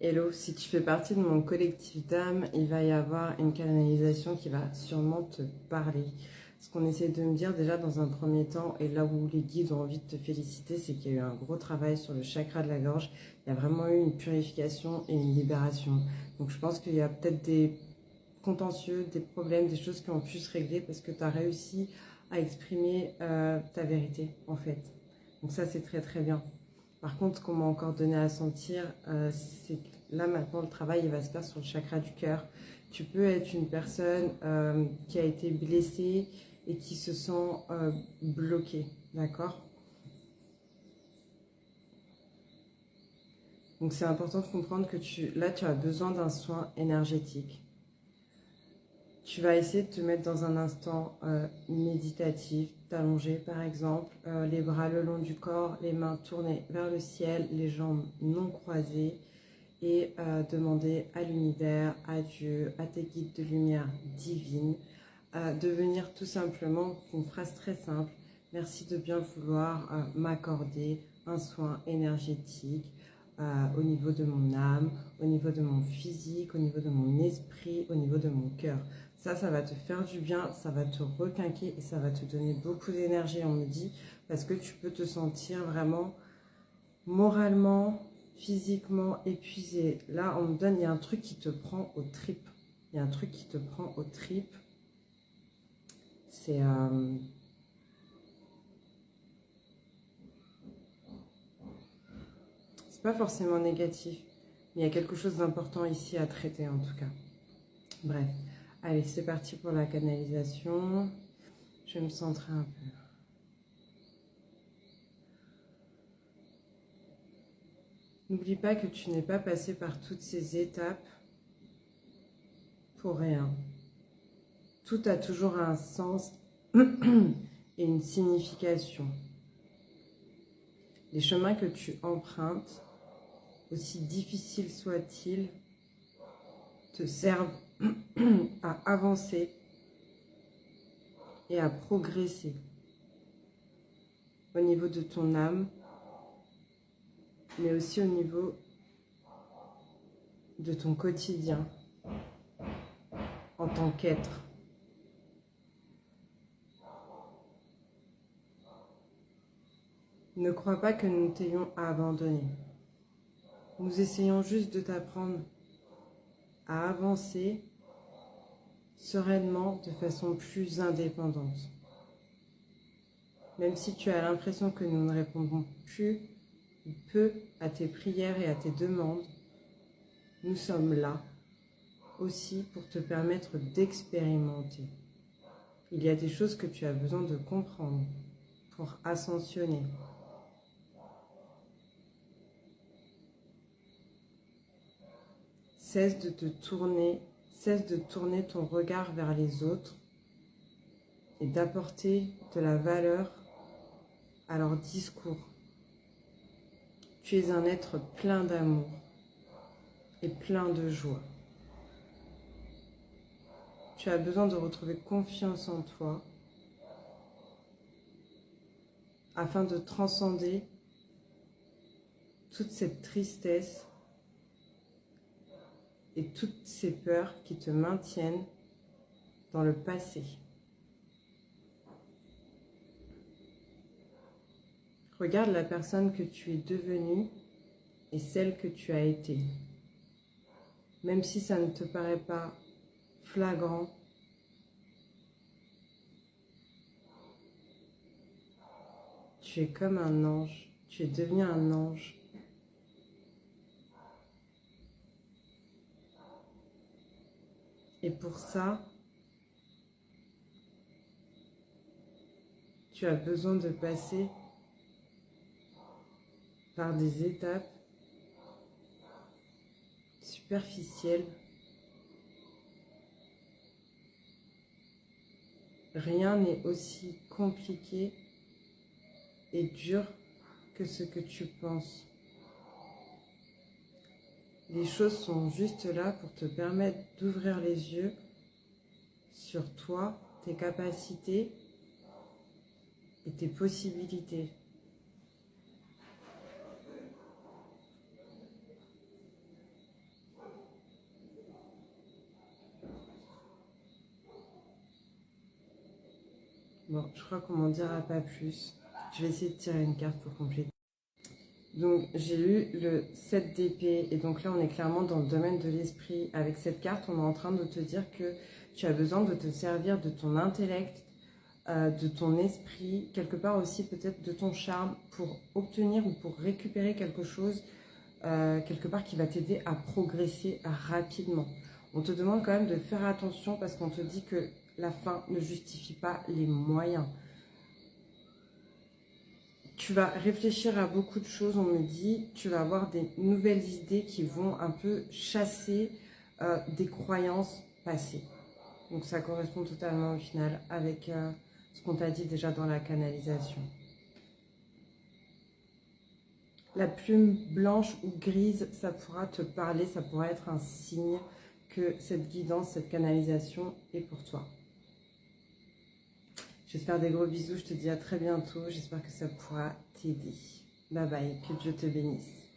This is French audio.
Hello, si tu fais partie de mon collectif d'âmes, il va y avoir une canalisation qui va sûrement te parler. Ce qu'on essaie de me dire déjà dans un premier temps, et là où les guides ont envie de te féliciter, c'est qu'il y a eu un gros travail sur le chakra de la gorge. Il y a vraiment eu une purification et une libération. Donc je pense qu'il y a peut-être des contentieux, des problèmes, des choses qui ont pu se régler parce que tu as réussi à exprimer ta vérité en fait. Donc ça c'est très très bien. Par contre, ce qu'on m'a encore donné à sentir, c'est que là maintenant le travail il va se faire sur le chakra du cœur. Tu peux être une personne qui a été blessée et qui se sent bloquée, d'accord? Donc c'est important de comprendre que là tu as besoin d'un soin énergétique. Tu vas essayer de te mettre dans un instant méditatif, t'allonger par exemple, les bras le long du corps, les mains tournées vers le ciel, les jambes non croisées et demander à l'univers, à Dieu, à tes guides de lumière divine, de venir tout simplement, une phrase très simple, merci de bien vouloir m'accorder un soin énergétique au niveau de mon âme, au niveau de mon physique, au niveau de mon esprit, au niveau de mon cœur. Ça va te faire du bien, ça va te requinquer et ça va te donner beaucoup d'énergie, on me dit, parce que tu peux te sentir vraiment moralement, physiquement épuisé. Là, on me donne, il y a un truc qui te prend aux tripes. Il y a un truc qui te prend aux tripes. C'est pas forcément négatif, mais il y a quelque chose d'important ici à traiter en tout cas. Bref, allez, c'est parti pour la canalisation. Je vais me centrer un peu. N'oublie pas que tu n'es pas passé par toutes ces étapes pour rien. Tout a toujours un sens et une signification. Les chemins que tu empruntes, aussi difficiles soient-ils, te servent à avancer et à progresser au niveau de ton âme, mais aussi au niveau de ton quotidien en tant qu'être. Ne crois pas que nous t'ayons abandonné. Nous essayons juste de t'apprendre à avancer sereinement de façon plus indépendante. Même si tu as l'impression que nous ne répondons plus peu à tes prières et à tes demandes, nous sommes là aussi pour te permettre d'expérimenter. Il y a des choses que tu as besoin de comprendre pour ascensionner. Cesse de tourner ton regard vers les autres et d'apporter de la valeur à leur discours. Tu es un être plein d'amour et plein de joie. Tu as besoin de retrouver confiance en toi afin de transcender toute cette tristesse et toutes ces peurs qui te maintiennent dans le passé. Regarde la personne que tu es devenue et celle que tu as été. Même si ça ne te paraît pas flagrant, tu es comme un ange, tu es devenu un ange. Et pour ça, tu as besoin de passer par des étapes superficielles. Rien n'est aussi compliqué et dur que ce que tu penses. Les choses sont juste là pour te permettre d'ouvrir les yeux sur toi, tes capacités et tes possibilités. Bon, je crois qu'on m'en dira pas plus. Je vais essayer de tirer une carte pour compléter. Donc, j'ai eu le 7 d'épée. Et donc là, on est clairement dans le domaine de l'esprit. Avec cette carte, on est en train de te dire que tu as besoin de te servir de ton intellect, de ton esprit, quelque part aussi peut-être de ton charme pour obtenir ou pour récupérer quelque chose, quelque part qui va t'aider à progresser rapidement. On te demande quand même de faire attention parce qu'on te dit que la fin ne justifie pas les moyens. Tu vas réfléchir à beaucoup de choses, on me dit, tu vas avoir des nouvelles idées qui vont un peu chasser des croyances passées. Donc ça correspond totalement au final avec ce qu'on t'a dit déjà dans la canalisation. La plume blanche ou grise, ça pourra te parler, ça pourra être un signe que cette guidance, cette canalisation est pour toi. Je vais te faire des gros bisous, je te dis à très bientôt, j'espère que ça pourra t'aider. Bye bye, que Dieu te bénisse.